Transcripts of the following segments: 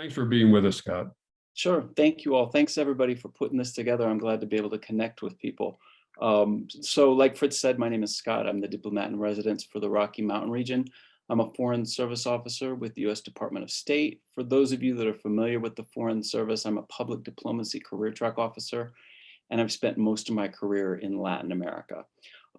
Thanks for being with us, Scott. Sure. Thank you all. Thanks everybody for putting this together. I'm glad to be able to connect with people. So like Fritz said, my name is Scott. I'm the Diplomat in Residence for the Rocky Mountain region. I'm a Foreign Service Officer with the U.S. Department of State. For those of you that are familiar with the Foreign Service, I'm a Public Diplomacy Career Track Officer, and I've spent most of my career in Latin America.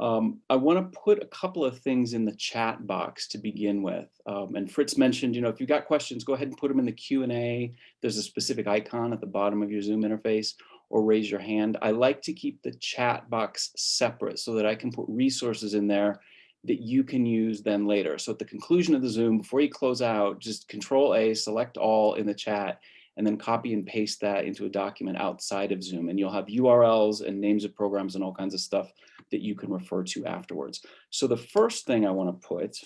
I want to put a couple of things in the chat box to begin with. And Fritz mentioned, if you've got questions, go ahead and put them in the Q&A. There's a specific icon at the bottom of your Zoom interface, or raise your hand. I like to keep the chat box separate so that I can put resources in there that you can use then later. So at the conclusion of the Zoom, before you close out, just Control-A, select all in the chat, and then copy and paste that into a document outside of Zoom. And you'll have URLs and names of programs and all kinds of stuff that you can refer to afterwards. So the first thing I want to put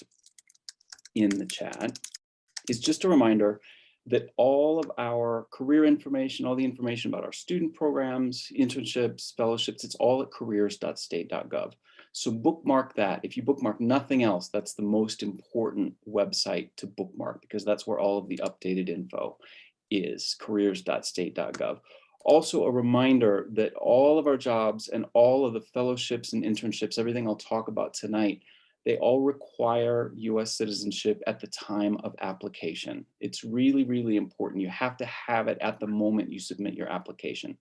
in the chat is just a reminder that all of our career information, all the information about our student programs, internships, fellowships, it's all at careers.state.gov. So bookmark that. If you bookmark nothing else, that's the most important website to bookmark, because that's where all of the updated info is, careers.state.gov. Also a reminder that all of our jobs and all of the fellowships and internships, everything I'll talk about tonight, they all require US citizenship at the time of application. It's really, really important. You have to have it at the moment you submit your application.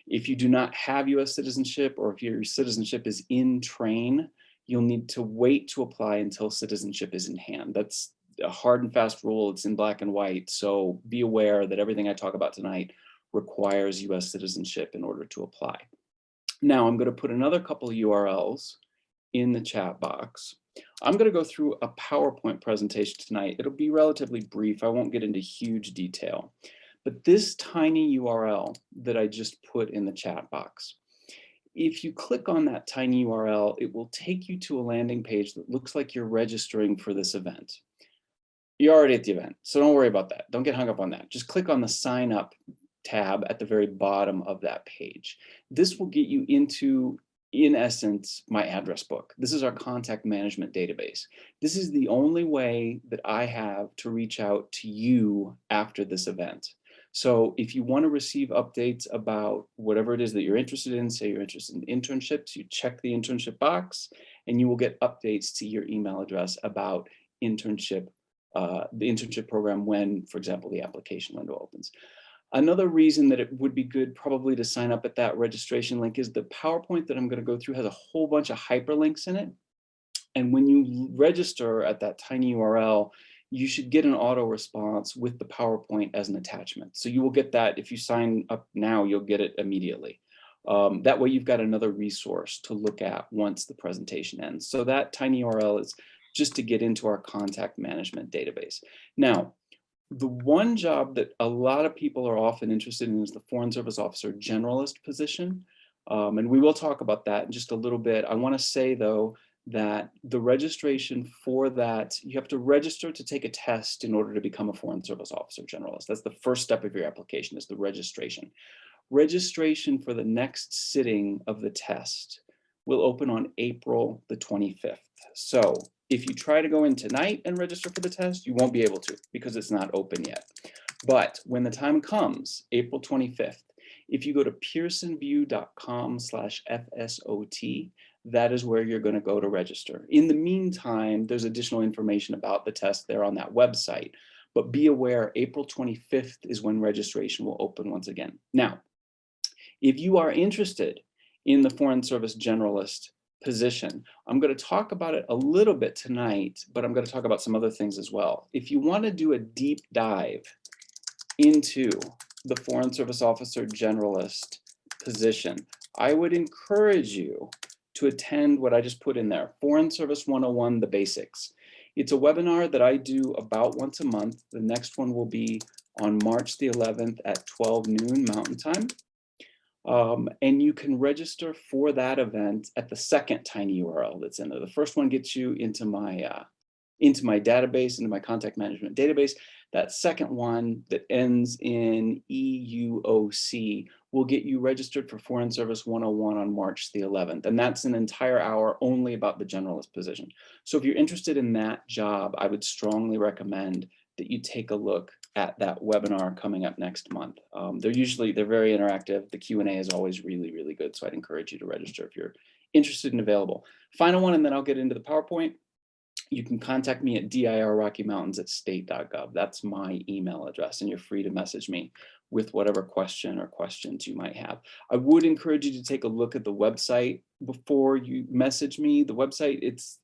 If you do not have US citizenship, or if your citizenship is in train, you'll need to wait to apply until citizenship is in hand. That's a hard and fast rule. It's in black and white. So be aware that everything I talk about tonight requires US citizenship in order to apply. Now I'm going to put another couple of URLs in the chat box. I'm going to go through a PowerPoint presentation tonight. It'll be relatively brief. I won't get into huge detail. But this tiny URL that I just put in the chat box, if you click on that tiny URL, it will take you to a landing page that looks like you're registering for this event. You're already at the event, so don't worry about that. Don't get hung up on that. Just click on the sign up tab at the very bottom of that page. This will get you into, in essence, my address book. This is our contact management database. This is the only way that I have to reach out to you after this event. So if you want to receive updates about whatever it is that you're interested in, say you're interested in internships, you check the internship box and you will get updates to your email address about internship, the internship program when, for example, the application window opens. Another reason that it would be good probably to sign up at that registration link is the PowerPoint that I'm going to go through has a whole bunch of hyperlinks in it. And when you register at that tiny URL, you should get an auto response with the PowerPoint as an attachment. So you will get that. If you sign up now, you'll get it immediately. That way you've got another resource to look at once the presentation ends. So that tiny URL is just to get into our contact management database. Now, the one job that a lot of people are often interested in is the Foreign Service Officer Generalist position. And we will talk about that in just a little bit. I want to say, though, that the registration for that, you have to register to take a test in order to become a Foreign Service Officer Generalist. That's the first step of your application, is the registration. Registration for the next sitting of the test will open on April the 25th. So if you try to go in tonight and register for the test, you won't be able to because it's not open yet. But when the time comes, April 25th, if you go to pearsonview.com/FSOT, that is where you're going to go to register. In the meantime, there's additional information about the test there on that website. But be aware, April 25th is when registration will open once again. Now, if you are interested in the Foreign Service Generalist position, I'm going to talk about it a little bit tonight, but I'm going to talk about some other things as well. If you want to do a deep dive into the Foreign Service Officer Generalist position, I would encourage you to attend what I just put in there, Foreign Service 101, the basics. It's a webinar that I do about once a month. The next one will be on March the 11th at 12 noon Mountain Time. And you can register for that event at the second tiny URL that's in there. The first one gets you into my database, into my contact management database. That second one that ends in EUOC will get you registered for Foreign Service 101 on March the 11th. And that's an entire hour only about the generalist position. So if you're interested in that job, I would strongly recommend that you take a look at that webinar coming up next month. They're very interactive. The Q&A is always really, really good. So I'd encourage you to register if you're interested and available. Final one, and then I'll get into the PowerPoint. You can contact me at dirrockymountains@state.gov. That's my email address, and you're free to message me with whatever question or questions you might have. I would encourage you to take a look at the website before you message me. The website, it's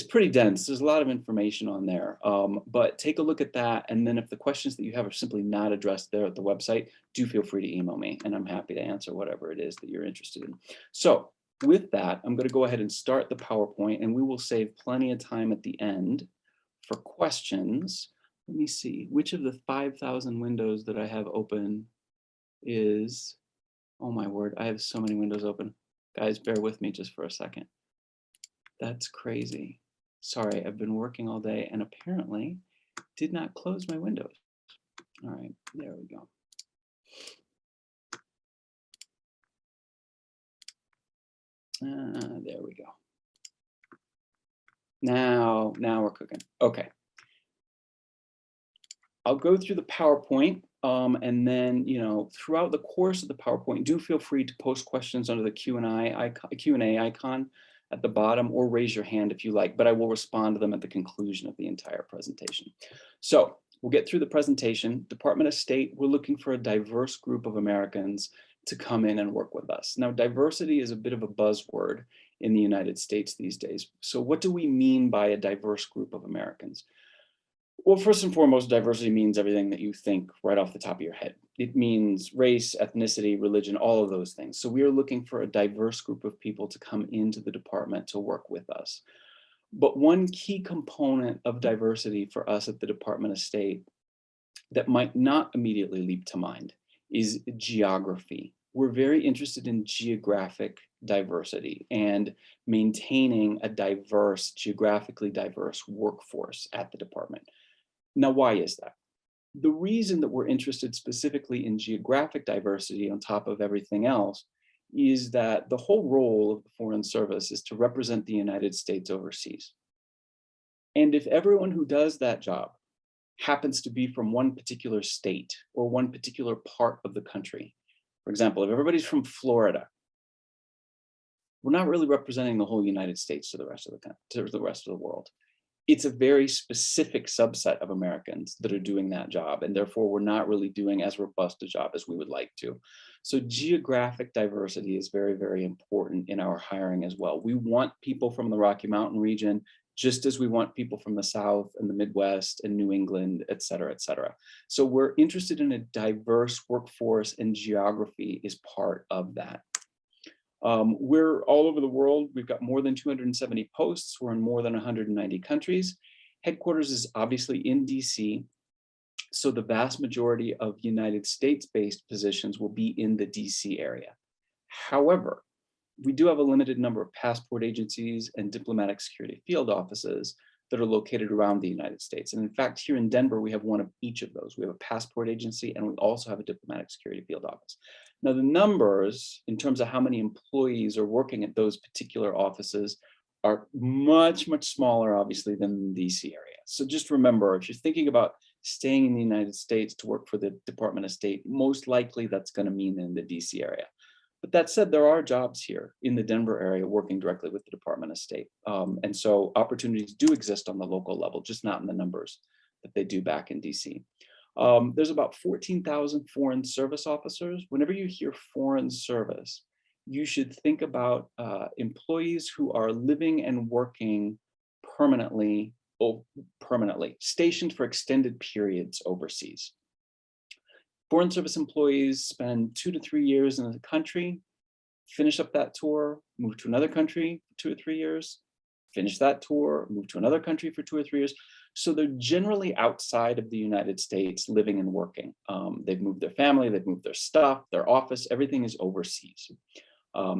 pretty dense. There's a lot of information on there, but take a look at that. And then if the questions that you have are simply not addressed there at the website, do feel free to email me, and I'm happy to answer whatever it is that you're interested in. So with that, I'm going to go ahead and start the PowerPoint, and we will save plenty of time at the end for questions. Let me see, which of the 5,000 windows that I have open is, oh my word, I have so many windows open. Guys, bear with me just for a second. That's crazy. Sorry, I've been working all day and apparently did not close my windows. All right, there we go. There we go. Now we're cooking. Okay. I'll go through the PowerPoint, and then, throughout the course of the PowerPoint, do feel free to post questions under the Q&A icon at the bottom, or raise your hand if you like, but I will respond to them at the conclusion of the entire presentation. So we'll get through the presentation. Department of State, we're looking for a diverse group of Americans to come in and work with us. Now, diversity is a bit of a buzzword in the United States these days. So what do we mean by a diverse group of Americans? Well, first and foremost, diversity means everything that you think right off the top of your head. It means race, ethnicity, religion, all of those things. So we are looking for a diverse group of people to come into the department to work with us. But one key component of diversity for us at the Department of State that might not immediately leap to mind is geography. We're very interested in geographic diversity and maintaining a diverse, geographically diverse workforce at the department. Now, why is that? The reason that we're interested specifically in geographic diversity on top of everything else is that the whole role of the Foreign Service is to represent the United States overseas. And if everyone who does that job happens to be from one particular state or one particular part of the country, for example, if everybody's from Florida, we're not really representing the whole United States to the rest of the world. It's a very specific subset of Americans that are doing that job, and therefore we're not really doing as robust a job as we would like to. So geographic diversity is very, very important in our hiring as well. We want people from the Rocky Mountain region, just as we want people from the South and the Midwest and New England, et cetera, et cetera. So we're interested in a diverse workforce, and geography is part of that. We're all over the world. We've got more than 270 posts. We're in more than 190 countries. Headquarters is obviously in DC. So the vast majority of United States-based positions will be in the DC area. However, we do have a limited number of passport agencies and diplomatic security field offices that are located around the United States. And in fact, here in Denver, we have one of each of those. We have a passport agency, and we also have a diplomatic security field office. Now, the numbers in terms of how many employees are working at those particular offices are much, much smaller, obviously, than the DC area. So just remember, if you're thinking about staying in the United States to work for the Department of State, most likely that's going to mean in the DC area. But that said, there are jobs here in the Denver area working directly with the Department of State. And so opportunities do exist on the local level, just not in the numbers that they do back in DC. There's about 14,000 Foreign Service officers. Whenever you hear Foreign Service, you should think about employees who are living and working permanently, stationed for extended periods overseas. Foreign Service employees spend 2 to 3 years in a country, finish up that tour, move to another country for 2 or 3 years, finish that tour, move to another country for 2 or 3 years. So they're generally outside of the United States living and working. They've moved their family, they've moved their stuff, their office, everything is overseas.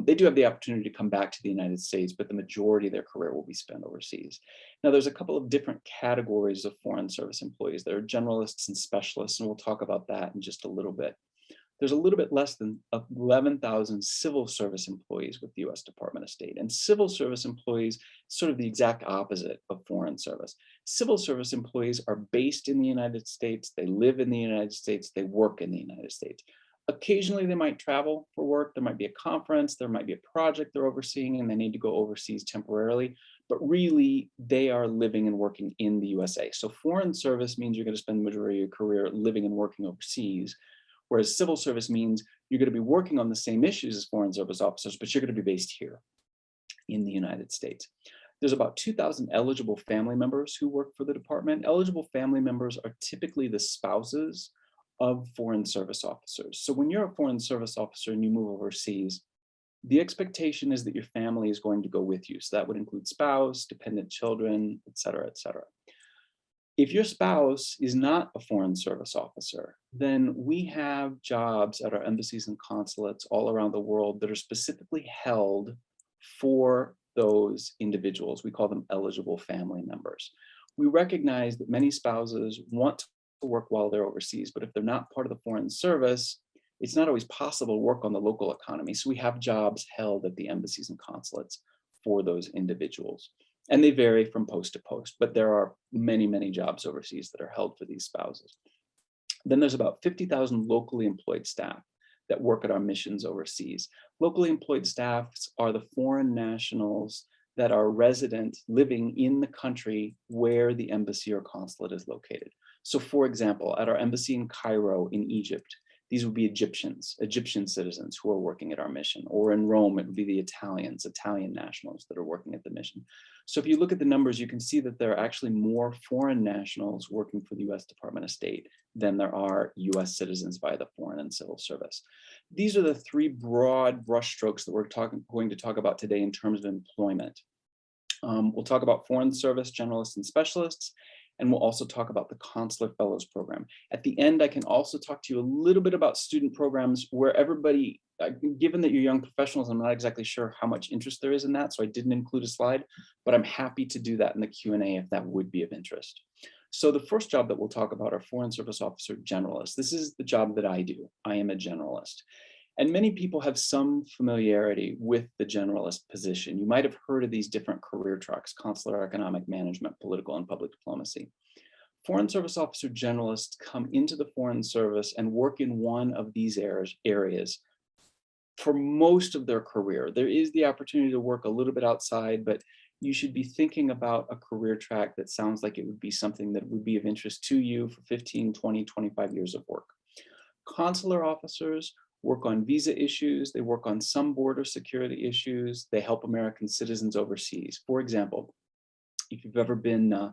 They do have the opportunity to come back to the United States, but the majority of their career will be spent overseas. Now, there's a couple of different categories of Foreign Service employees. There are generalists and specialists, and we'll talk about that in just a little bit. There's a little bit less than 11,000 civil service employees with the US Department of State. And civil service employees, sort of the exact opposite of foreign service. Civil service employees are based in the United States, they live in the United States, they work in the United States. Occasionally they might travel for work, there might be a conference, there might be a project they're overseeing and they need to go overseas temporarily, but really they are living and working in the USA. So foreign service means you're going to spend the majority of your career living and working overseas, whereas civil service means you're going to be working on the same issues as foreign service officers, but you're going to be based here in the United States. There's about 2,000 eligible family members who work for the department. Eligible family members are typically the spouses of foreign service officers. So when you're a foreign service officer and you move overseas, the expectation is that your family is going to go with you. So that would include spouse, dependent children, et cetera, et cetera. If your spouse is not a foreign service officer, then we have jobs at our embassies and consulates all around the world that are specifically held for those individuals. We call them eligible family members. We recognize that many spouses want to work while they're overseas, but if they're not part of the foreign service, it's not always possible to work on the local economy. So we have jobs held at the embassies and consulates for those individuals. And they vary from post to post, but there are many, many jobs overseas that are held for these spouses. Then there's about 50,000 locally employed staff that work at our missions overseas. Locally employed staffs are the foreign nationals that are resident living in the country where the embassy or consulate is located. So for example, at our embassy in Cairo in Egypt, these would be Egyptian citizens who are working at our mission, or in Rome, it would be the Italian nationals that are working at the mission. So if you look at the numbers, you can see that there are actually more foreign nationals working for the US Department of State than there are US citizens via the Foreign and Civil Service. These are the three broad brushstrokes that we're going to talk about today in terms of employment. We'll talk about foreign service, generalists, and specialists, and we'll also talk about the Consular Fellows program. At the end, I can also talk to you a little bit about student programs where everybody, given that you're young professionals, I'm not exactly sure how much interest there is in that, so I didn't include a slide, but I'm happy to do that in the Q&A if that would be of interest. So the first job that we'll talk about are Foreign Service Officer Generalists. This is the job that I do. I am a generalist. And many people have some familiarity with the generalist position. You might have heard of these different career tracks: consular, economic management, political, and public diplomacy. Foreign Service Officer generalists come into the Foreign Service and work in one of these areas for most of their career. There is the opportunity to work a little bit outside, but you should be thinking about a career track that sounds like it would be something that would be of interest to you for 15, 20, 25 years of work. Consular officers work on visa issues, they work on some border security issues, they help American citizens overseas. For example, if you've ever been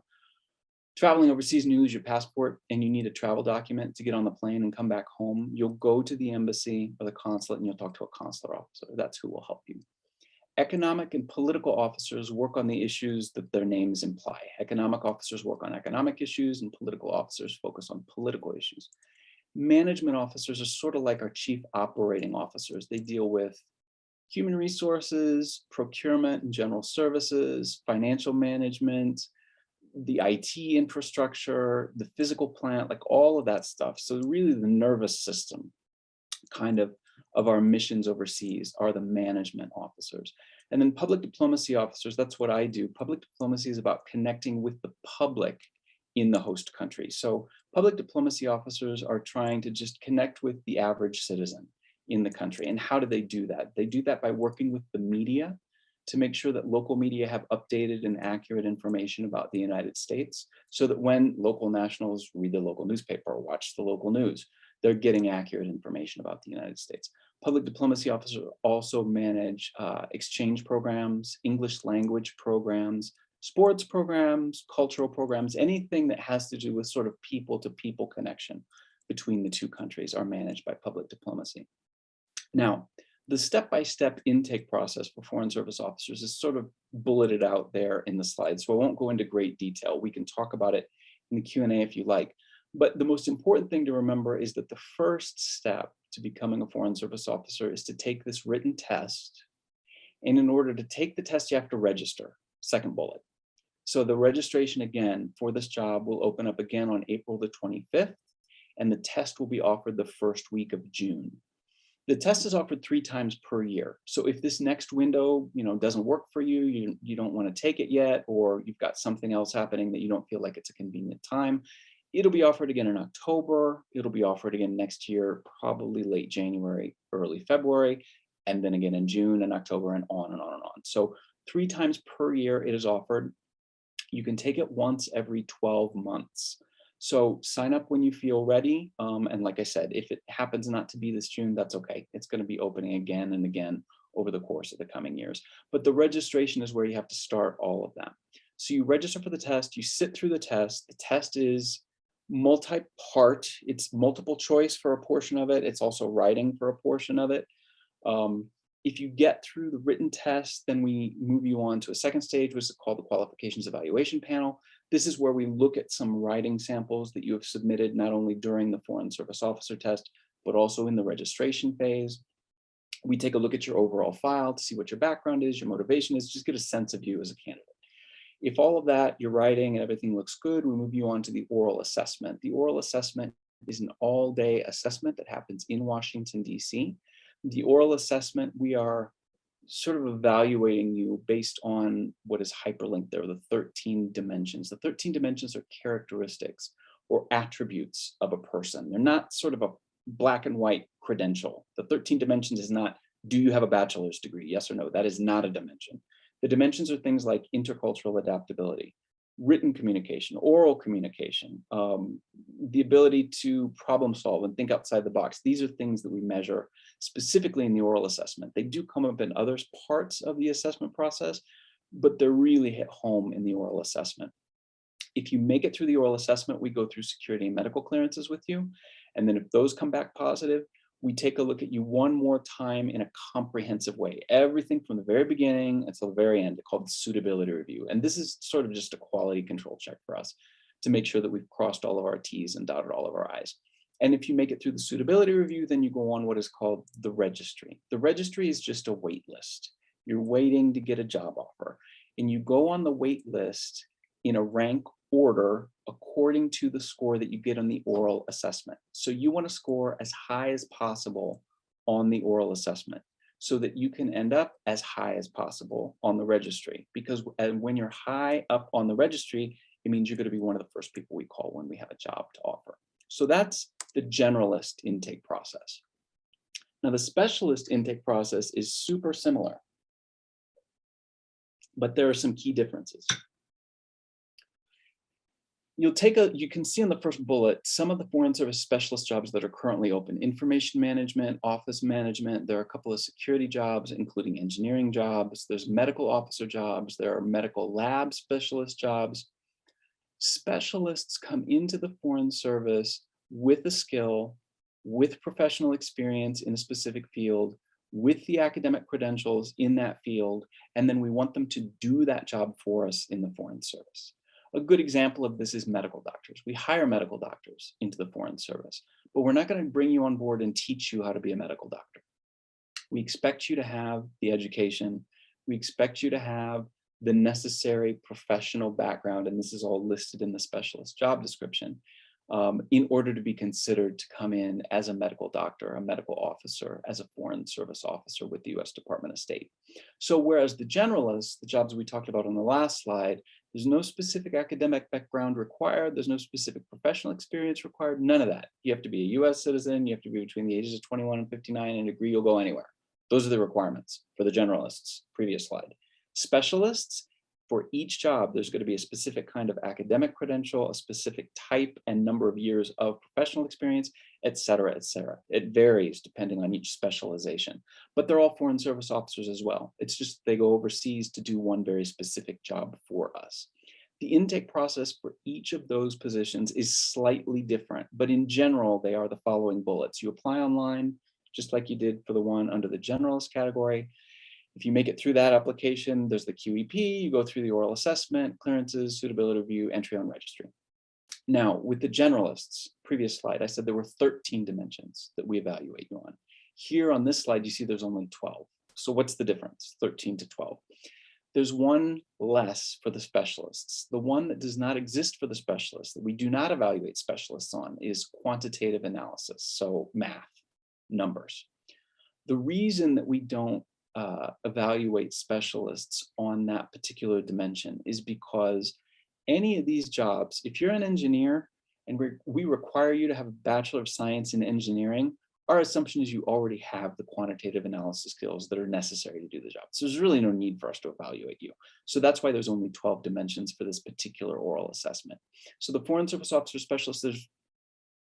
traveling overseas and you lose your passport and you need a travel document to get on the plane and come back home, you'll go to the embassy or the consulate and you'll talk to a consular officer. That's who will help you. Economic and political officers work on the issues that their names imply. Economic officers work on economic issues and political officers focus on political issues. Management officers are sort of like our chief operating officers. They deal with human resources, procurement and general services, financial management, the IT infrastructure, the physical plant, like all of that stuff. So really the nervous system kind of our missions overseas are the management officers. And then public diplomacy officers, that's what I do. Public diplomacy is about connecting with the public in the host country. So public diplomacy officers are trying to just connect with the average citizen in the country. And how do they do that? They do that by working with the media to make sure that local media have updated and accurate information about the United States, so that when local nationals read the local newspaper or watch the local news, they're getting accurate information about the United States. Public diplomacy officers also manage exchange programs, English language programs, sports programs, cultural programs, anything that has to do with sort of people-to-people connection between the two countries are managed by public diplomacy. Now, the step-by-step intake process for foreign service officers is sort of bulleted out there in the slide, so I won't go into great detail. We can talk about it in the Q&A if you like. But the most important thing to remember is that the first step to becoming a foreign service officer is to take this written test. And in order to take the test, you have to register, second bullet. So the registration again for this job will open up again on April the 25th. and the test will be offered the first week of June. The test is offered 3 times per year. So if this next window, doesn't work for you, you don't want to take it yet, or you've got something else happening that you don't feel like it's a convenient time, it'll be offered again in October. It'll be offered again next year, probably late January, early February, and then again in June and October, and on and on and on. So 3 times per year it is offered. You can take it once every 12 months. So sign up when you feel ready. And like I said, if it happens not to be this June, that's okay. It's going to be opening again and again over the course of the coming years. But the registration is where you have to start all of that. So you register for the test, you sit through the test. The test is multi-part. It's multiple choice for a portion of it. It's also writing for a portion of it. If you get through the written test, then we move you on to a second stage, which is called the Qualifications Evaluation Panel. This is where we look at some writing samples that you have submitted not only during the Foreign Service Officer test, but also in the registration phase. We take a look at your overall file to see what your background is, your motivation is, just get a sense of you as a candidate. If all of that, your writing and everything looks good, we move you on to the oral assessment. The oral assessment is an all-day assessment that happens in Washington, D.C. The oral assessment, we are sort of evaluating you based on what is hyperlinked there, the 13 dimensions. The 13 dimensions are characteristics or attributes of a person. They're not sort of a black and white credential. The 13 dimensions is not, do you have a bachelor's degree? Yes or no? That is not a dimension. The dimensions are things like intercultural adaptability, written communication, oral communication, the ability to problem solve and think outside the box. These are things that we measure specifically in the oral assessment. They do come up in other parts of the assessment process, but they're really hit home in the oral assessment. If you make it through the oral assessment, we go through security and medical clearances with you. And then if those come back positive, we take a look at you one more time in a comprehensive way. Everything from the very beginning until the very end, called the suitability review. And this is sort of just a quality control check for us to make sure that we've crossed all of our T's and dotted all of our I's. And if you make it through the suitability review, then you go on what is called the registry. The registry is just a wait list. You're waiting to get a job offer. And you go on the wait list in a rank order according to the score that you get on the oral assessment. So you want to score as high as possible on the oral assessment so that you can end up as high as possible on the registry. Because when you're high up on the registry, it means you're going to be one of the first people we call when we have a job to offer. So that's the generalist intake process. Now, the specialist intake process is super similar, but there are some key differences. You can see on the first bullet some of the Foreign Service specialist jobs that are currently open: information management, office management. There are a couple of security jobs, including engineering jobs. There's medical officer jobs. There are medical lab specialist jobs. Specialists come into the Foreign Service with a skill, with professional experience in a specific field, with the academic credentials in that field, and then we want them to do that job for us in the Foreign Service. A good example of this is medical doctors. We hire medical doctors into the Foreign Service, but we're not going to bring you on board and teach you how to be a medical doctor. We expect you to have the education. We expect you to have the necessary professional background, and this is all listed in the specialist job description, in order to be considered to come in as a medical doctor, a medical officer, as a Foreign Service officer with the U.S. Department of State. So whereas the generalists, the jobs we talked about on the last slide, there's no specific academic background required. There's no specific professional experience required. None of that. You have to be a U.S. citizen. You have to be between the ages of 21 and 59 and agree you'll go anywhere. Those are the requirements for the generalists, previous slide. Specialists, for each job, there's going to be a specific kind of academic credential, a specific type and number of years of professional experience, et cetera, et cetera. It varies depending on each specialization, but they're all Foreign Service officers as well. It's just they go overseas to do one very specific job for us. The intake process for each of those positions is slightly different, but in general, they are the following bullets. You apply online, just like you did for the one under the generalist category. If you make it through that application, there's the QEP, you go through the oral assessment, clearances, suitability review, entry on registry. Now, with the generalists, previous slide, I said there were 13 dimensions that we evaluate you on. Here on this slide, you see there's only 12. So what's the difference, 13 to 12? There's one less for the specialists. The one that does not exist for the specialists, that we do not evaluate specialists on, is quantitative analysis, so math, numbers. The reason that we don't evaluate specialists on that particular dimension is because any of these jobs, if you're an engineer and we require you to have a Bachelor of Science in Engineering, our assumption is you already have the quantitative analysis skills that are necessary to do the job. So there's really no need for us to evaluate you. So that's why there's only 12 dimensions for this particular oral assessment. So the Foreign Service Officer Specialist, there's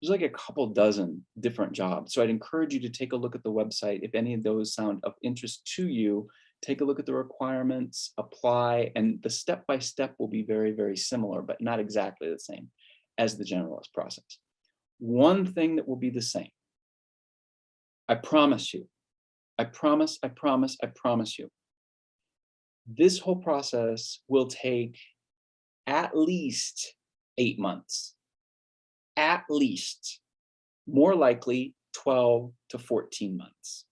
like a couple dozen different jobs. So I'd encourage you to take a look at the website. If any of those sound of interest to you, take a look at the requirements, apply, and the step-by-step will be very, very similar, but not exactly the same as the generalist process. One thing that will be the same, I promise you, I promise you, this whole process will take at least 8 months, at least, more likely 12 to 14 months.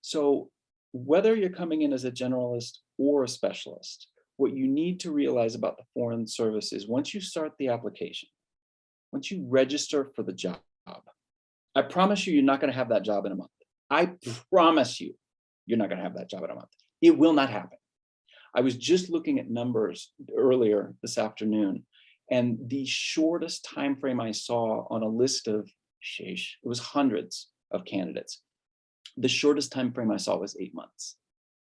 So whether you're coming in as a generalist or a specialist, what you need to realize about the Foreign Service is once you start the application, once you register for the job, I promise you, you're not going to have that job in a month. I promise you, you're not going to have that job in a month. It will not happen. I was just looking at numbers earlier this afternoon, and the shortest time frame I saw on a list of, it was hundreds of candidates. The shortest time frame I saw was 8 months.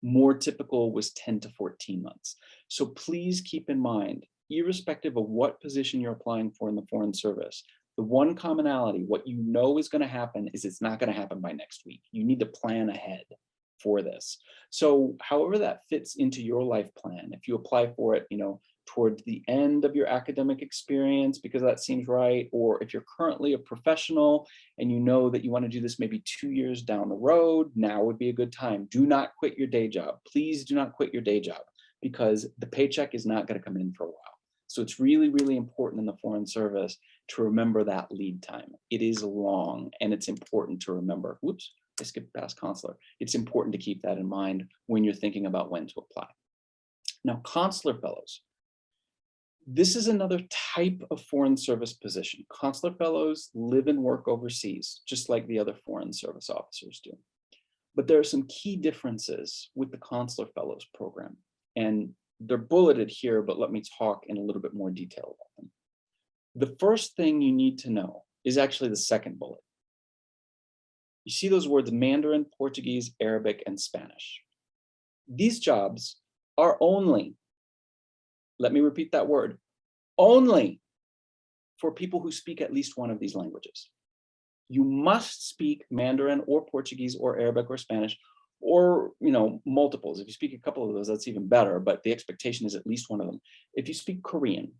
More typical was 10 to 14 months. So please keep in mind, irrespective of what position you're applying for in the Foreign Service, the one commonality, what you know is going to happen is it's not going to happen by next week. You need to plan ahead for this. So however that fits into your life plan, if you apply for it, toward the end of your academic experience because that seems right, or if you're currently a professional and you know that you want to do this maybe 2 years down the road, now would be a good time. Do not quit your day job. Please do not quit your day job because the paycheck is not going to come in for a while. So it's really, really important in the Foreign Service to remember that lead time. It is long and it's important to remember. Whoops, I skipped past consular. It's important to keep that in mind when you're thinking about when to apply. Now, Consular Fellows. This is another type of Foreign Service position. Consular Fellows live and work overseas, just like the other Foreign Service officers do. But there are some key differences with the Consular Fellows program. And they're bulleted here, but let me talk in a little bit more detail about them. The first thing you need to know is actually the second bullet. You see those words Mandarin, Portuguese, Arabic, and Spanish. These jobs are only, let me repeat that word, only for people who speak at least one of these languages. You must speak Mandarin or Portuguese or Arabic or Spanish or multiples. If you speak a couple of those, that's even better, but the expectation is at least one of them. If you speak Korean,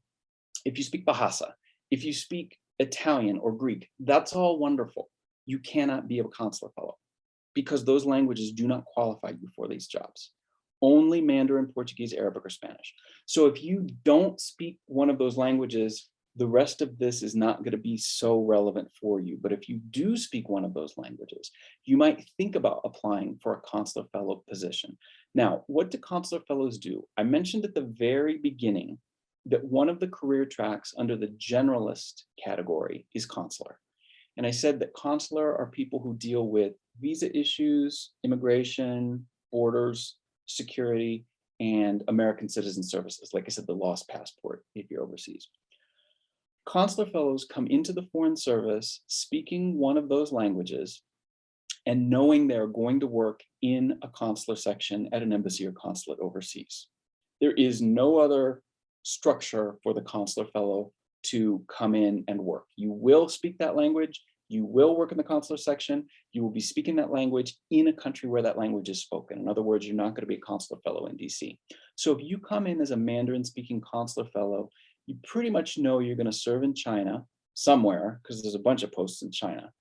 if you speak Bahasa, if you speak Italian or Greek, that's all wonderful. You cannot be a consular fellow because those languages do not qualify you for these jobs. Only Mandarin, Portuguese, Arabic, or Spanish. So if you don't speak one of those languages, the rest of this is not going to be so relevant for you. But if you do speak one of those languages, you might think about applying for a consular fellow position. Now, what do consular fellows do? I mentioned at the very beginning that one of the career tracks under the generalist category is consular. And I said that consular are people who deal with visa issues, immigration, borders, security, and American citizen services. Like I said, the lost passport if you're overseas. Consular fellows come into the Foreign Service speaking one of those languages and knowing they're going to work in a consular section at an embassy or consulate overseas. There is no other structure for the consular fellow to come in and work. You will speak that language. You will work in the consular section. You will be speaking that language in a country where that language is spoken. In other words, you're not going to be a consular fellow in DC. So if you come in as a Mandarin speaking consular fellow, you pretty much know you're going to serve in China somewhere because there's a bunch of posts in China.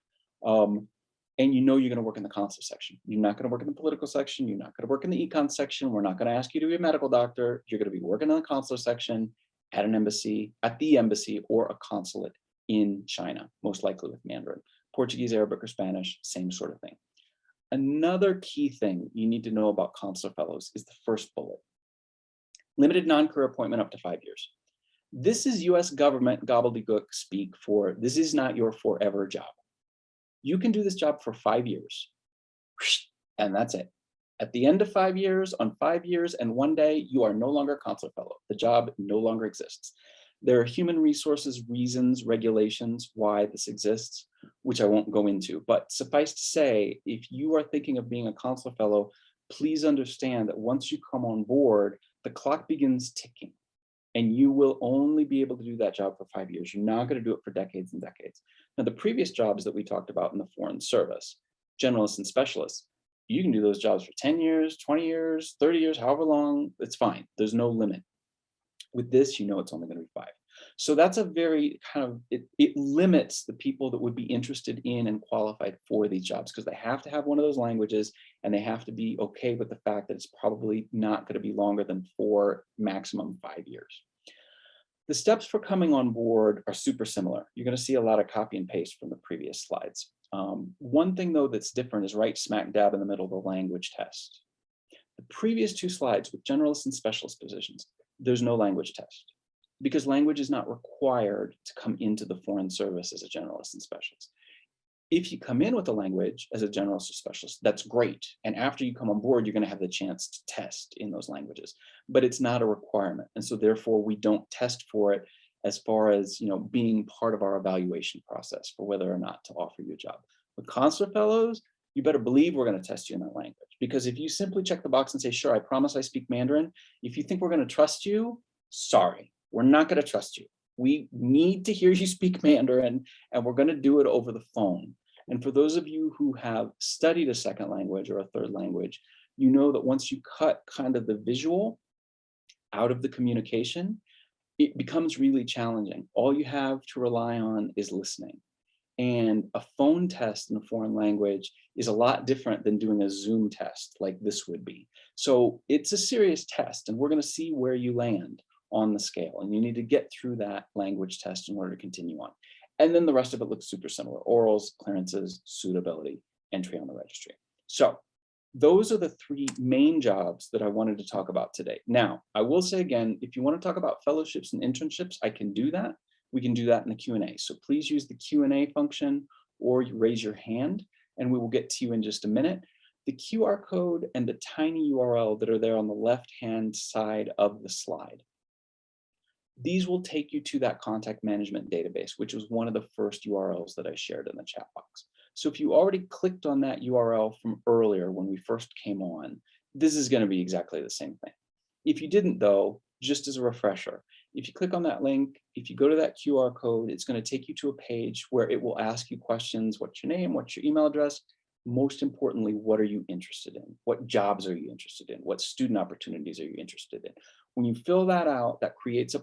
And you know you're going to work in the consular section. You're not going to work in the political section. You're not going to work in the econ section. We're not going to ask you to be a medical doctor. You're going to be working in the consular section at an embassy, at the embassy or a consulate in China, most likely with Mandarin. Portuguese, Arabic, or Spanish, same sort of thing. Another key thing you need to know about consular fellows is the first bullet. Limited non-career appointment up to 5 years. This is US government gobbledygook speak for this is not your forever job. You can do this job for 5 years, and that's it. At the end of 5 years, on 5 years and 1 day, you are no longer a consular fellow. The job no longer exists. There are human resources reasons, regulations why this exists, which I won't go into, but suffice to say, if you are thinking of being a consular fellow, please understand that once you come on board, the clock begins ticking, and you will only be able to do that job for 5 years. You're not going to do it for decades and decades. Now, the previous jobs that we talked about in the Foreign Service, generalists and specialists, you can do those jobs for 10 years, 20 years, 30 years, however long, it's fine. There's no limit. With this, you know it's only going to be 5. So that's a very kind of, it limits the people that would be interested in and qualified for these jobs, because they have to have one of those languages and they have to be okay with the fact that it's probably not going to be longer than 4, maximum 5 years. The steps for coming on board are super similar. You're going to see a lot of copy and paste from the previous slides. One thing though that's different is right smack dab in the middle of the language test. The previous 2 slides with generalist and specialist positions, there's no language test, because language is not required to come into the Foreign Service as a generalist and specialist. If you come in with a language as a generalist or specialist, that's great. And after you come on board, you're going to have the chance to test in those languages, but it's not a requirement. And so therefore we don't test for it as far as, you know, being part of our evaluation process for whether or not to offer you a job. With Consular Fellows, you better believe we're going to test you in that language, because if you simply check the box and say, sure, I promise I speak Mandarin, if you think we're going to trust you, sorry, we're not going to trust you. We need to hear you speak Mandarin, and we're going to do it over the phone. And for those of you who have studied a second language or a third language, you know that once you cut kind of the visual out of the communication, it becomes really challenging. All you have to rely on is listening. And a phone test in a foreign language is a lot different than doing a Zoom test like this would be. So it's a serious test, and we're going to see where you land on the scale. And you need to get through that language test in order to continue on. And then the rest of it looks super similar: orals, clearances, suitability, entry on the registry. So those are the 3 main jobs that I wanted to talk about today. Now, I will say again, if you want to talk about fellowships and internships, I can do that. We can do that in the Q&A. So please use the Q&A function, or you raise your hand, and we will get to you in just a minute. The QR code and the tiny URL that are there on the left-hand side of the slide, these will take you to that contact management database, which was one of the first URLs that I shared in the chat box. So if you already clicked on that URL from earlier when we first came on, this is going to be exactly the same thing. If you didn't though, just as a refresher, if you click on that link, if you go to that QR code, it's going to take you to a page where it will ask you questions: what's your name, what's your email address, most importantly, what are you interested in? What jobs are you interested in? What student opportunities are you interested in? When you fill that out, that creates a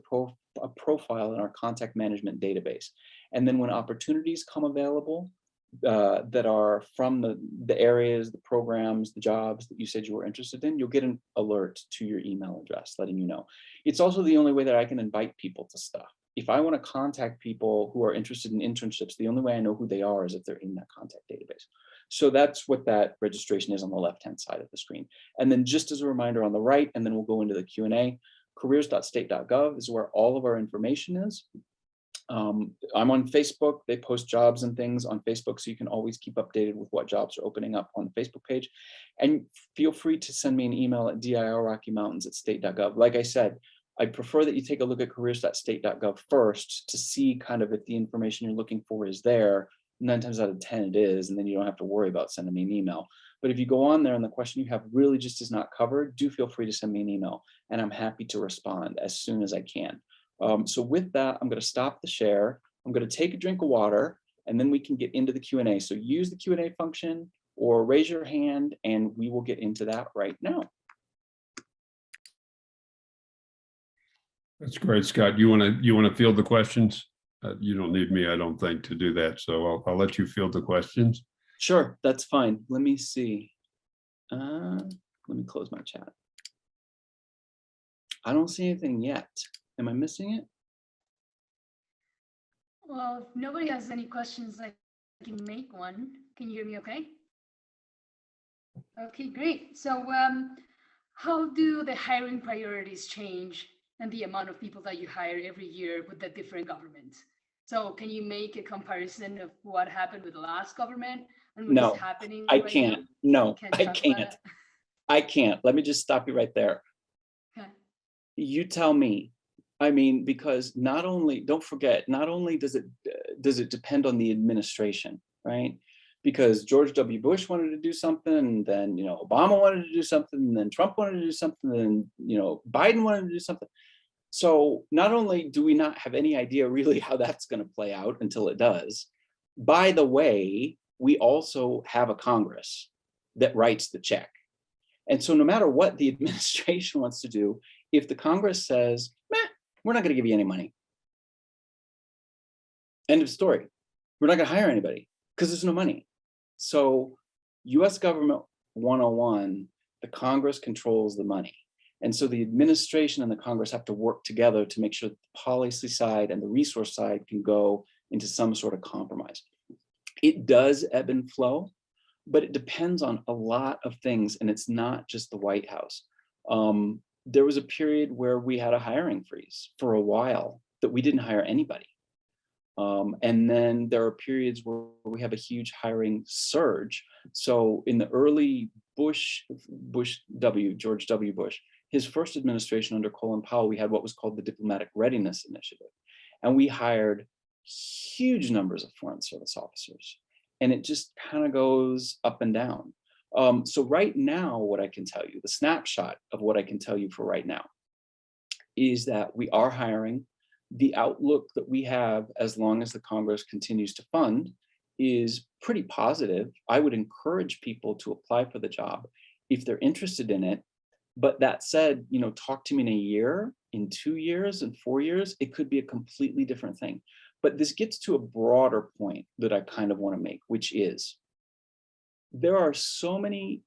profile in our contact management database. And then when opportunities come available that are from the areas, the programs, the jobs that you said you were interested in, you'll get an alert to your email address letting you know. It's also the only way that I can invite people to stuff. If I want to contact people who are interested in internships, the only way I know who they are is if they're in that contact database. So that's what that registration is on the left-hand side of the screen. And then just as a reminder on the right, and then we'll go into the Q&A, careers.state.gov is where all of our information is. I'm on Facebook. They post jobs and things on Facebook, so you can always keep updated with what jobs are opening up on the Facebook page. And feel free to send me an email at dirrockymountains@state.gov. Like I said, I'd prefer that you take a look at careers.state.gov first to see kind of if the information you're looking for is there. 9 times out of 10 it is, and then you don't have to worry about sending me an email. But if you go on there and the question you have really just is not covered, do feel free to send me an email, and I'm happy to respond as soon as I can. So with that, I'm going to stop the share. I'm going to take a drink of water, and then we can get into the Q&A. So use the Q&A function or raise your hand, and we will get into that right now. That's great, Scott. You want to field the questions? You don't need me, I don't think, to do that. So I'll let you field the questions. Sure, that's fine. Let me see. Let me close my chat. I don't see anything yet. Am I missing it? Well, if nobody has any questions, I can make one. Can you hear me okay? Okay, great. So how do the hiring priorities change and the amount of people that you hire every year with the different governments? So can you make a comparison of what happened with the last government and what is No, happening I right can't. now? No, Can't I talk about can't. it? I can't. Let me just stop you right there. Okay. You tell me. I mean, because not only, don't forget, not only does it depend on the administration, right? Because George W. Bush wanted to do something, and then Obama wanted to do something, and then Trump wanted to do something, and Biden wanted to do something. So not only do we not have any idea really how that's going to play out until it does, by the way, we also have a Congress that writes the check. And so no matter what the administration wants to do, if the Congress says, meh, we're not going to give you any money. End of story. We're not going to hire anybody because there's no money. So US government 101, the Congress controls the money. And so the administration and the Congress have to work together to make sure that the policy side and the resource side can go into some sort of compromise. It does ebb and flow, but it depends on a lot of things, and it's not just the White House. There was a period where we had a hiring freeze for a while that we didn't hire anybody. And then there are periods where we have a huge hiring surge. So in the early George W. Bush, his first administration under Colin Powell, we had what was called the Diplomatic Readiness Initiative. And we hired huge numbers of Foreign Service officers. And it just kind of goes up and down. So right now, what I can tell you, the snapshot of what I can tell you for right now is that we are hiring. The outlook that we have, as long as the Congress continues to fund, is pretty positive. I would encourage people to apply for the job if they're interested in it. But that said, talk to me in a year, in 2 years, in 4 years, it could be a completely different thing. But this gets to a broader point that I kind of want to make, which is there are so many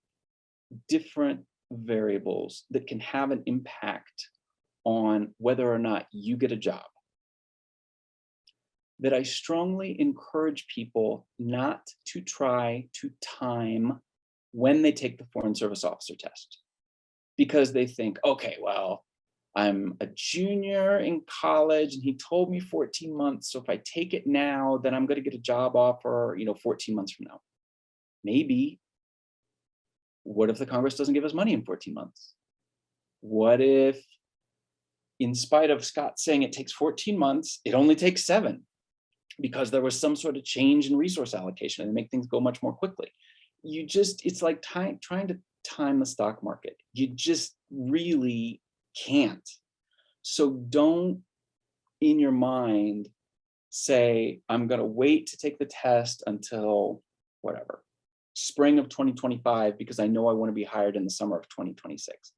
different variables that can have an impact on whether or not you get a job, that I strongly encourage people not to try to time when they take the Foreign Service Officer test, because they think, okay, well, I'm a junior in college and he told me 14 months. So if I take it now, then I'm going to get a job offer, 14 months from now. Maybe. What if the Congress doesn't give us money in 14 months? What if, in spite of Scott saying it takes 14 months, it only takes 7 because there was some sort of change in resource allocation and make things go much more quickly? It's like trying to time the stock market. You just really can't. So don't, in your mind, say, I'm going to wait to take the test until whatever, spring of 2025, because I know I want to be hired in the summer of 2026.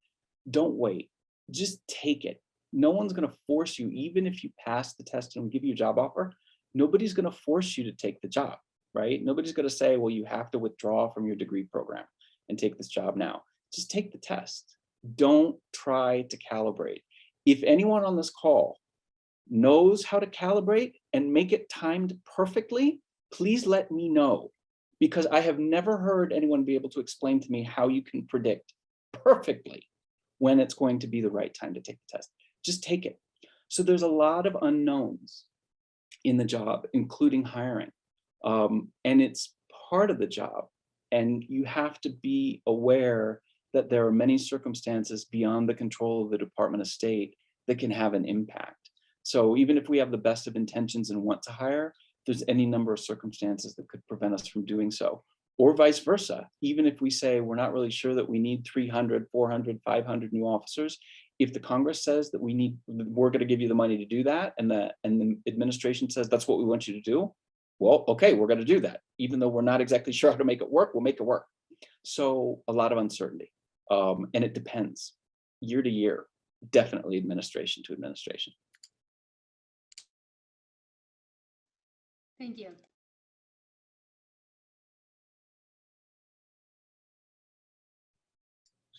Don't wait. Just take it. No one's going to force you, even if you pass the test and give you a job offer, nobody's going to force you to take the job, right? Nobody's going to say, well, you have to withdraw from your degree program and take this job now. Just take the test. Don't try to calibrate. If anyone on this call knows how to calibrate and make it timed perfectly, please let me know, because I have never heard anyone be able to explain to me how you can predict perfectly when it's going to be the right time to take the test. Just take it. So there's a lot of unknowns in the job, including hiring. And it's part of the job. And you have to be aware that there are many circumstances beyond the control of the Department of State that can have an impact. So even if we have the best of intentions and want to hire, there's any number of circumstances that could prevent us from doing so. Or vice versa. Even if we say we're not really sure that we need 300, 400, 500 new officers, if the Congress says that we're going to give you the money to do that, and the administration says that's what we want you to do, well, okay, we're going to do that. Even though we're not exactly sure how to make it work, we'll make it work. So a lot of uncertainty. And it depends year to year, definitely administration to administration. Thank you.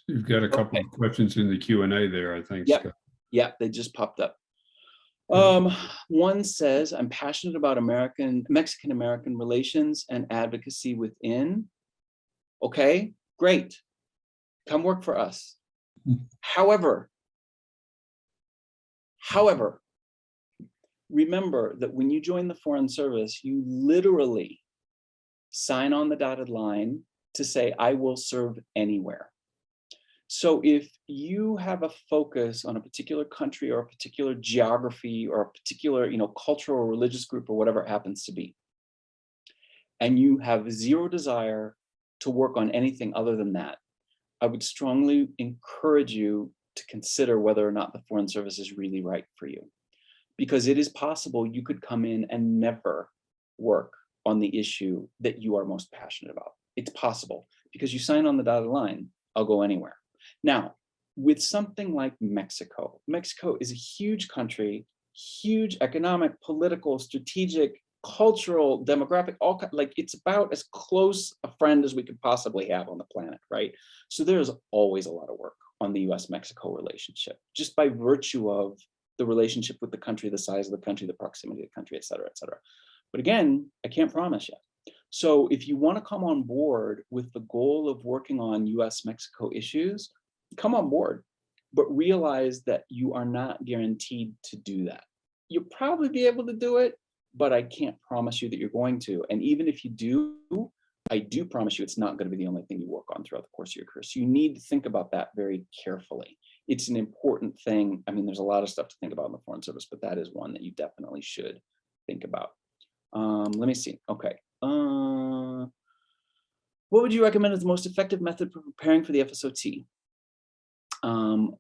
You've got a couple of questions in the Q&A there, I think. Yep. Scott. Yeah, they just popped up. One says, I'm passionate about Mexican-American relations and advocacy within. Okay, great. Come work for us. However, remember that when you join the Foreign Service, you literally sign on the dotted line to say, I will serve anywhere. So if you have a focus on a particular country or a particular geography or a particular, cultural or religious group or whatever it happens to be, and you have zero desire to work on anything other than that, I would strongly encourage you to consider whether or not the Foreign Service is really right for you. Because it is possible you could come in and never work on the issue that you are most passionate about. It's possible because you sign on the dotted line, I'll go anywhere. Now, with something like Mexico, Mexico is a huge country, huge economic, political, strategic, cultural, demographic, it's about as close a friend as we could possibly have on the planet, right? So there's always a lot of work on the US-Mexico relationship, just by virtue of the relationship with the country, the size of the country, the proximity of the country, et cetera, et cetera. But again, I can't promise yet. So if you want to come on board with the goal of working on US-Mexico issues, come on board, but realize that you are not guaranteed to do that. You'll probably be able to do it, but I can't promise you that you're going to. And even if you do, I do promise you it's not going to be the only thing you work on throughout the course of your career. So you need to think about that very carefully. It's an important thing. I mean, there's a lot of stuff to think about in the Foreign Service, but that is one that you definitely should think about. Let me see. Okay. What would you recommend as the most effective method for preparing for the FSOT?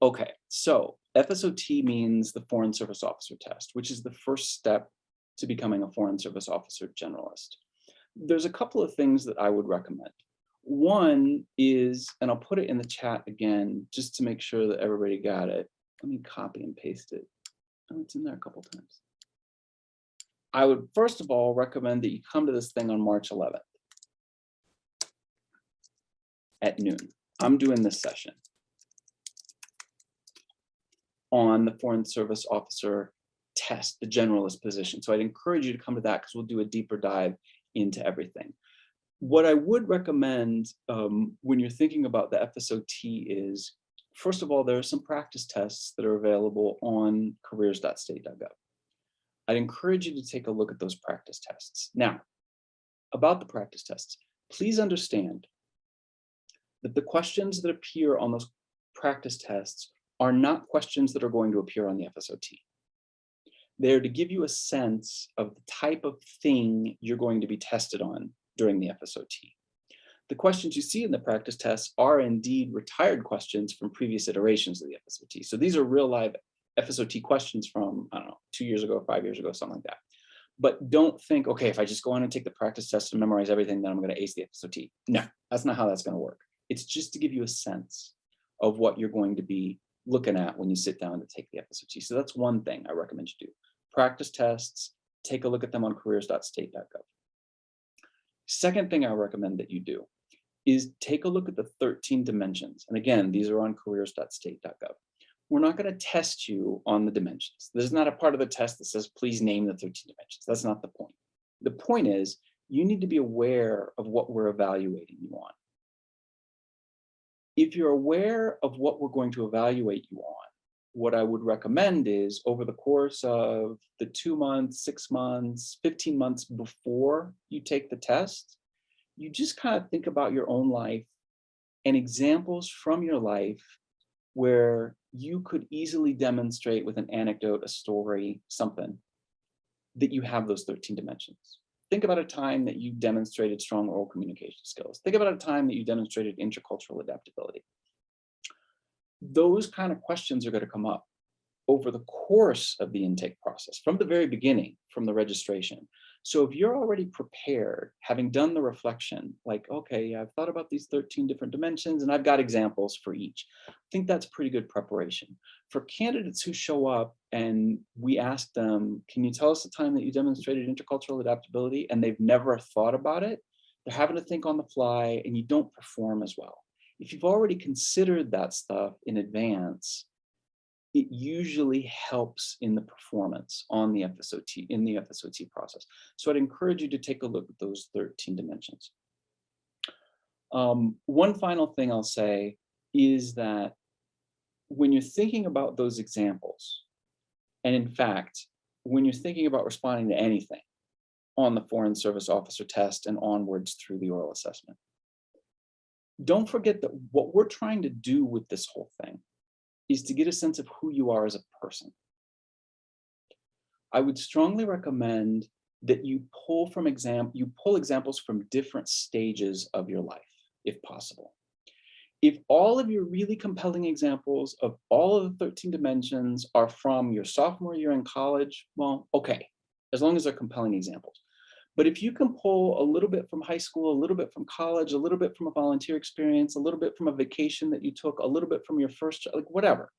Okay, so FSOT means the Foreign Service Officer Test, which is the first step to becoming a Foreign Service Officer Generalist. There's a couple of things that I would recommend. One is, and I'll put it in the chat again, just to make sure that everybody got it. Let me copy and paste it. Oh, it's in there a couple times. I would first of all recommend that you come to this thing on March 11th at noon. I'm doing this session on the Foreign Service Officer Test, the Generalist position. So I'd encourage you to come to that because we'll do a deeper dive into everything. What I would recommend when you're thinking about the FSOT is, first of all, there are some practice tests that are available on careers.state.gov. I'd encourage you to take a look at those practice tests. Now, about the practice tests, please understand that the questions that appear on those practice tests are not questions that are going to appear on the FSOT. They're to give you a sense of the type of thing you're going to be tested on during the FSOT. The questions you see in the practice tests are indeed retired questions from previous iterations of the FSOT. So these are real live FSOT questions from, I don't know, 2 years ago, 5 years ago, something like that. But don't think, okay, if I just go on and take the practice test and memorize everything, then I'm going to ace the FSOT. No, that's not how that's going to work. It's just to give you a sense of what you're going to be looking at when you sit down to take the FSOT. So that's one thing I recommend you do. Practice tests, take a look at them on careers.state.gov. Second thing I recommend that you do is take a look at the 13 dimensions. And again, these are on careers.state.gov. We're not going to test you on the dimensions. There's not a part of the test that says, please name the 13 dimensions. That's not the point. The point is, you need to be aware of what we're evaluating you on. If you're aware of what we're going to evaluate you on, what I would recommend is over the course of the 2 months, 6 months, 15 months before you take the test, you just kind of think about your own life and examples from your life where you could easily demonstrate with an anecdote, a story, something, that you have those 13 dimensions. Think about a time that you demonstrated strong oral communication skills. Think about a time that you demonstrated intercultural adaptability. Those kind of questions are going to come up over the course of the intake process, from the very beginning, from the registration. So if you're already prepared, having done the reflection, like, okay, I've thought about these 13 different dimensions and I've got examples for each, I think that's pretty good preparation. For candidates who show up and we ask them, can you tell us the time that you demonstrated intercultural adaptability, and they've never thought about it, they're having to think on the fly and you don't perform as well. If you've already considered that stuff in advance, it usually helps in the performance on the FSOT, in the FSOT process. So I'd encourage you to take a look at those 13 dimensions. One final thing I'll say is that when you're thinking about those examples, and in fact, when you're thinking about responding to anything on the Foreign Service Officer test and onwards through the oral assessment, don't forget that what we're trying to do with this whole thing is to get a sense of who you are as a person. I would strongly recommend that you pull examples from different stages of your life, if possible. If all of your really compelling examples of all of the 13 dimensions are from your sophomore year in college, well, okay, as long as they're compelling examples. But if you can pull a little bit from high school, a little bit from college, a little bit from a volunteer experience, a little bit from a vacation that you took, a little bit from your first, like whatever,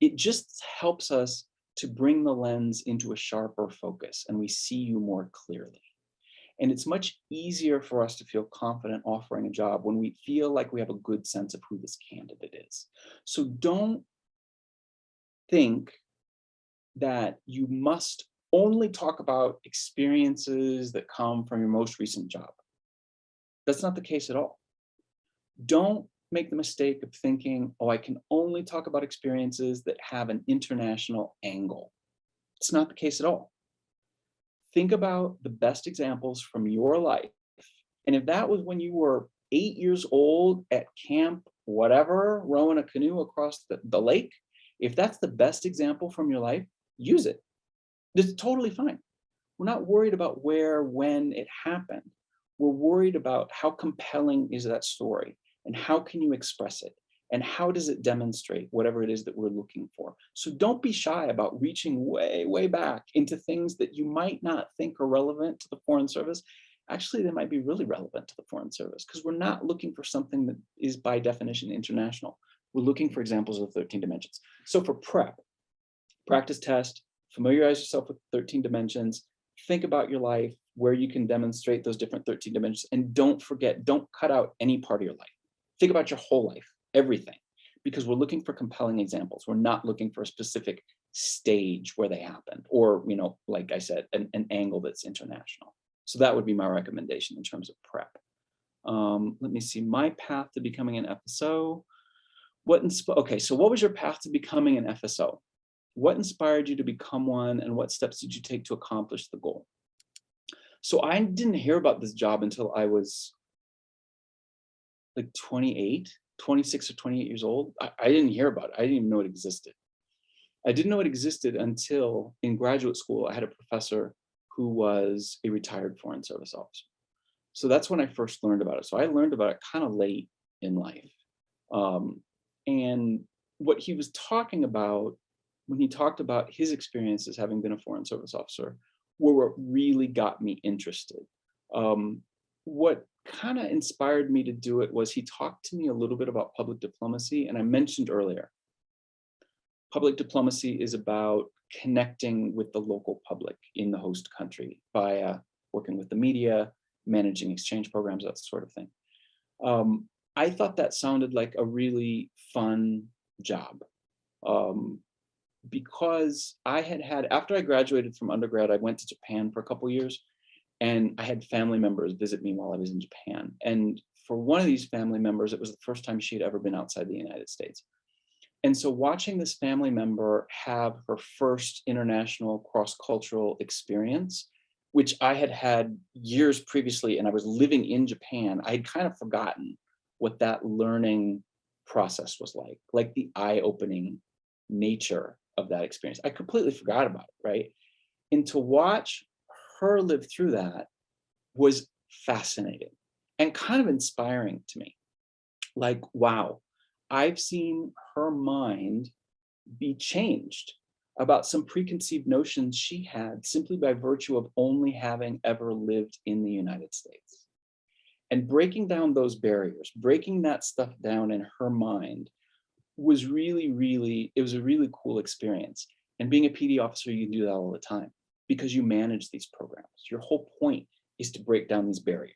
it just helps us to bring the lens into a sharper focus and we see you more clearly. And it's much easier for us to feel confident offering a job when we feel like we have a good sense of who this candidate is. So don't think that you must only talk about experiences that come from your most recent job. That's not the case at all. Don't make the mistake of thinking, oh, I can only talk about experiences that have an international angle. It's not the case at all. Think about the best examples from your life. And if that was when you were 8 years old at camp, whatever, rowing a canoe across the lake, if that's the best example from your life, use it. It's totally fine. We're not worried about where, when it happened. We're worried about how compelling is that story and how can you express it and how does it demonstrate whatever it is that we're looking for. So don't be shy about reaching way, way back into things that you might not think are relevant to the Foreign Service. Actually, they might be really relevant to the Foreign Service because we're not looking for something that is by definition international. We're looking for examples of 13 dimensions. So for prep, practice test, familiarize yourself with 13 dimensions, think about your life, where you can demonstrate those different 13 dimensions, and don't forget, don't cut out any part of your life. Think about your whole life, everything, because we're looking for compelling examples. We're not looking for a specific stage where they happened, or, you know, like I said, an angle that's international. So that would be my recommendation in terms of prep. Let me see, my path to becoming an FSO. Okay, so what was your path to becoming an FSO? What inspired you to become one, and what steps did you take to accomplish the goal? So I didn't hear about this job until I was like 26 or 28 years old. I didn't hear about it. I didn't even know it existed. I didn't know it existed until in graduate school, I had a professor who was a retired Foreign Service officer. So that's when I first learned about it. So I learned about it kind of late in life. And what he was talking about when he talked about his experiences having been a Foreign Service officer were what really got me interested. What kind of inspired me to do it was he talked to me a little bit about public diplomacy. And I mentioned earlier, public diplomacy is about connecting with the local public in the host country via working with the media, managing exchange programs, that sort of thing. I thought that sounded like a really fun job. Because I had, after I graduated from undergrad, I went to Japan for a couple of years, and I had family members visit me while I was in Japan. And for one of these family members, it was the first time she had ever been outside the United States. And so watching this family member have her first international cross-cultural experience, which I had had years previously, and I was living in Japan, I had kind of forgotten what that learning process was like the eye-opening nature of that experience. I completely forgot about it, right? And to watch her live through that was fascinating and kind of inspiring to me. Like, wow, I've seen her mind be changed about some preconceived notions she had simply by virtue of only having ever lived in the United States. And breaking down those barriers, breaking that stuff down in her mind was really, really, it was a really cool experience. And being a PD officer, you do that all the time because you manage these programs. Your whole point is to break down these barriers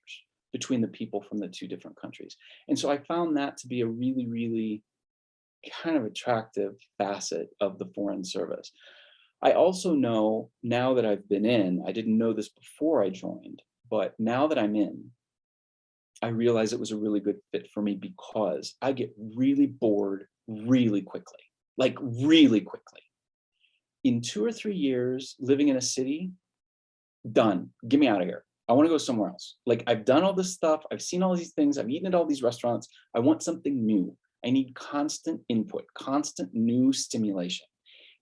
between the people from the two different countries. And so I found that to be a really, really kind of attractive facet of the Foreign Service. I also know, now that I've been in, I didn't know this before I joined, but now that I'm in, I realized it was a really good fit for me because I get really bored really quickly, like really quickly. In 2 or 3 years living in a city, done. Get me out of here. I want to go somewhere else. Like I've done all this stuff. I've seen all these things. I've eaten at all these restaurants. I want something new. I need constant input, constant new stimulation.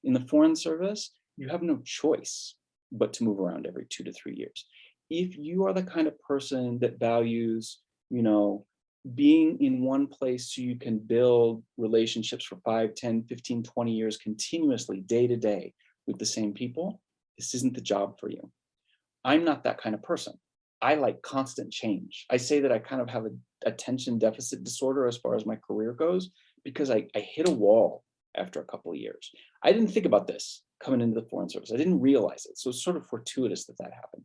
In the Foreign Service, you have no choice but to move around every 2 to 3 years. If you are the kind of person that values, you know, being in one place so you can build relationships for 5, 10, 15, 20 years continuously, day to day with the same people, this isn't the job for you. I'm not that kind of person. I like constant change. I say that I kind of have a attention deficit disorder as far as my career goes, because I hit a wall after a couple of years. I didn't think about this coming into the Foreign Service. I didn't realize it. So it's sort of fortuitous that that happened.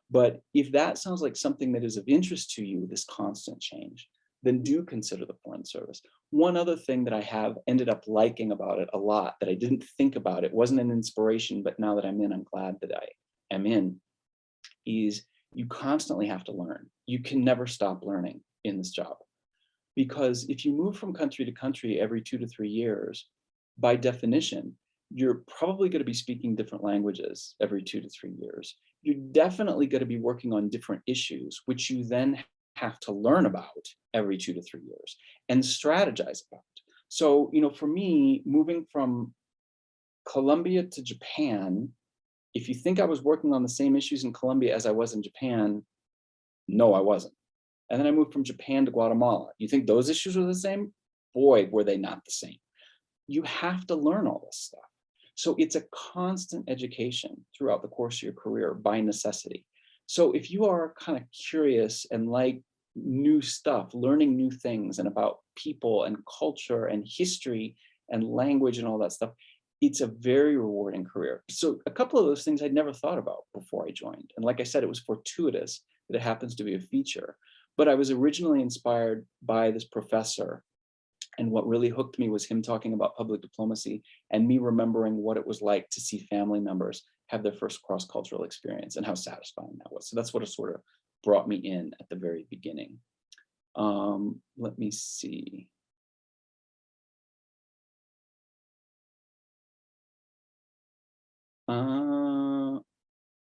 But if that sounds like something that is of interest to you, this constant change, then do consider the Foreign Service. One other thing that I have ended up liking about it a lot that I didn't think about, it wasn't an inspiration, but now that I'm in, I'm glad that I am in, is you constantly have to learn. You can never stop learning in this job. Because if you move from country to country every 2 to 3 years, by definition, you're probably going to be speaking different languages every 2 to 3 years. You're definitely going to be working on different issues, which you then have to learn about every 2 to 3 years and strategize about. So, you know, for me, moving from Colombia to Japan, if you think I was working on the same issues in Colombia as I was in Japan, no, I wasn't. And then I moved from Japan to Guatemala. You think those issues were the same? Boy, were they not the same. You have to learn all this stuff. So it's a constant education throughout the course of your career by necessity. So if you are kind of curious and like new stuff, learning new things and about people and culture and history and language and all that stuff, it's a very rewarding career. So a couple of those things I'd never thought about before I joined. And like I said, it was fortuitous that it happens to be a feature. But I was originally inspired by this professor. And what really hooked me was him talking about public diplomacy and me remembering what it was like to see family members have their first cross-cultural experience and how satisfying that was. So that's what sort of brought me in at the very beginning. Let me see.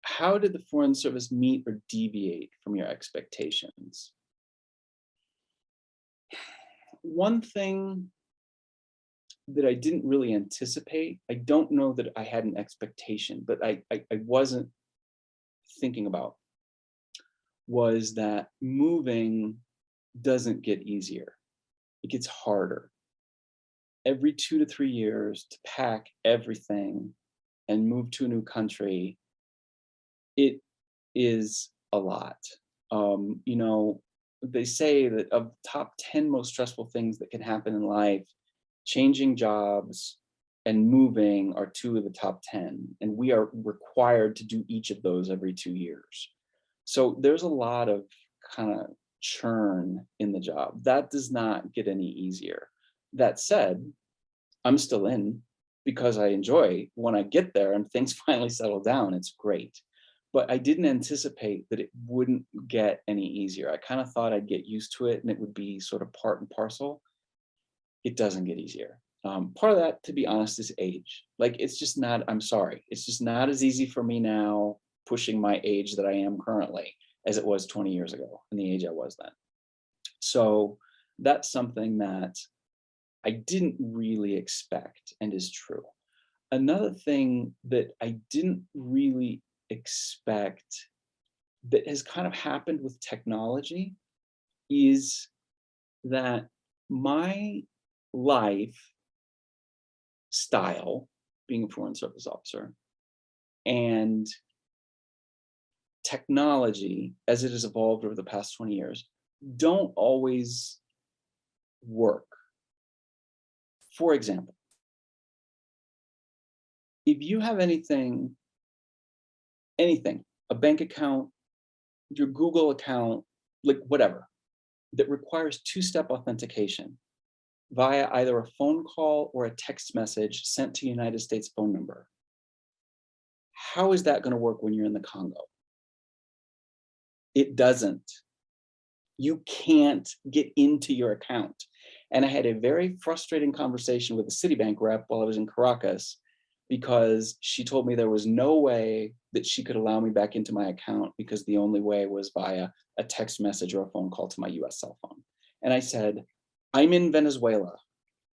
How did the Foreign Service meet or deviate from your expectations? One thing that I didn't really anticipate, I don't know that I had an expectation, but I wasn't thinking about, was that moving doesn't get easier. It gets harder. Every 2 to 3 years to pack everything and move to a new country, it is a lot. You know, they say that of the top 10 most stressful things that can happen in life, changing jobs and moving are 2 of the top 10. And we are required to do each of those every 2 years. So there's a lot of kind of churn in the job. That does not get any easier. That said, I'm still in because I enjoy when I get there and things finally settle down, it's great. But I didn't anticipate that it wouldn't get any easier. I kind of thought I'd get used to it and it would be sort of part and parcel. It doesn't get easier. Part of that, to be honest, is age. Like, it's just not, I'm sorry, it's just not as easy for me now pushing my age that I am currently as it was 20 years ago and the age I was then. So that's something that I didn't really expect and is true. Another thing that I didn't really expect that has kind of happened with technology is that my life style, being a Foreign Service officer, and technology as it has evolved over the past 20 years don't always work. For example, if you have anything, a bank account, your Google account, like whatever, that requires two-step authentication via either a phone call or a text message sent to a United States phone number, how is that going to work when you're in the Congo? It doesn't. You can't get into your account. And I had a very frustrating conversation with a Citibank rep while I was in Caracas, because she told me there was no way that she could allow me back into my account because the only way was via a text message or a phone call to my US cell phone. And I said, I'm in Venezuela.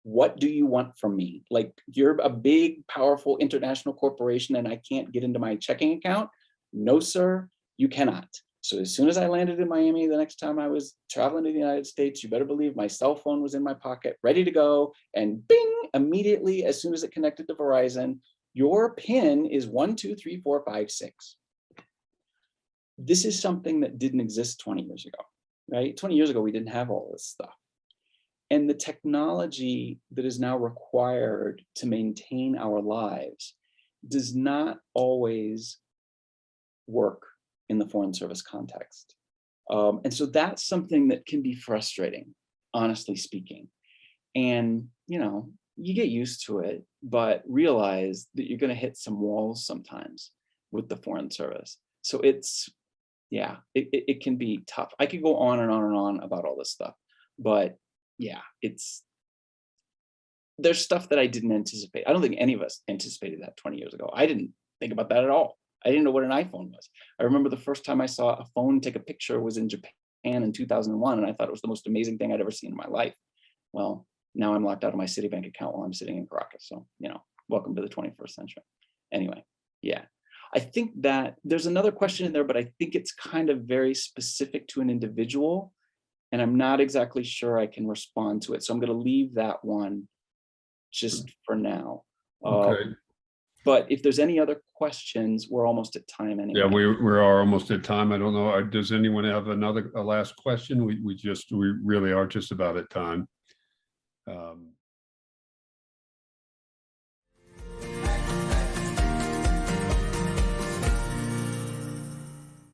What do you want from me? Like, you're a big, powerful international corporation and I can't get into my checking account? No, sir, you cannot. So as soon as I landed in Miami, the next time I was traveling to the United States, you better believe my cell phone was in my pocket, ready to go. And bing, immediately, as soon as it connected to Verizon, your PIN is 123456. This is something that didn't exist 20 years ago, right? 20 years ago, we didn't have all this stuff. And the technology that is now required to maintain our lives does not always work in the Foreign Service context. And so that's something that can be frustrating, honestly speaking. And, you know, you get used to it, but realize that you're going to hit some walls sometimes with the Foreign Service. So it's, yeah, it can be tough. I could go on and on and on about all this stuff, but yeah, there's stuff that I didn't anticipate. I don't think any of us anticipated that 20 years ago. I didn't think about that at all. I didn't know what an iPhone was. I remember the first time I saw a phone take a picture was in Japan in 2001, and I thought it was the most amazing thing I'd ever seen in my life. Well, now I'm locked out of my Citibank account while I'm sitting in Caracas. So, you know, welcome to the 21st century. Anyway, yeah. I think that there's another question in there, but I think it's kind of very specific to an individual, and I'm not exactly sure I can respond to it. So I'm going to leave that one just for now. Okay. But if there's any other questions, we're almost at time anyway. Yeah, we are almost at time. I don't know. Does anyone have a last question? We really are just about at time.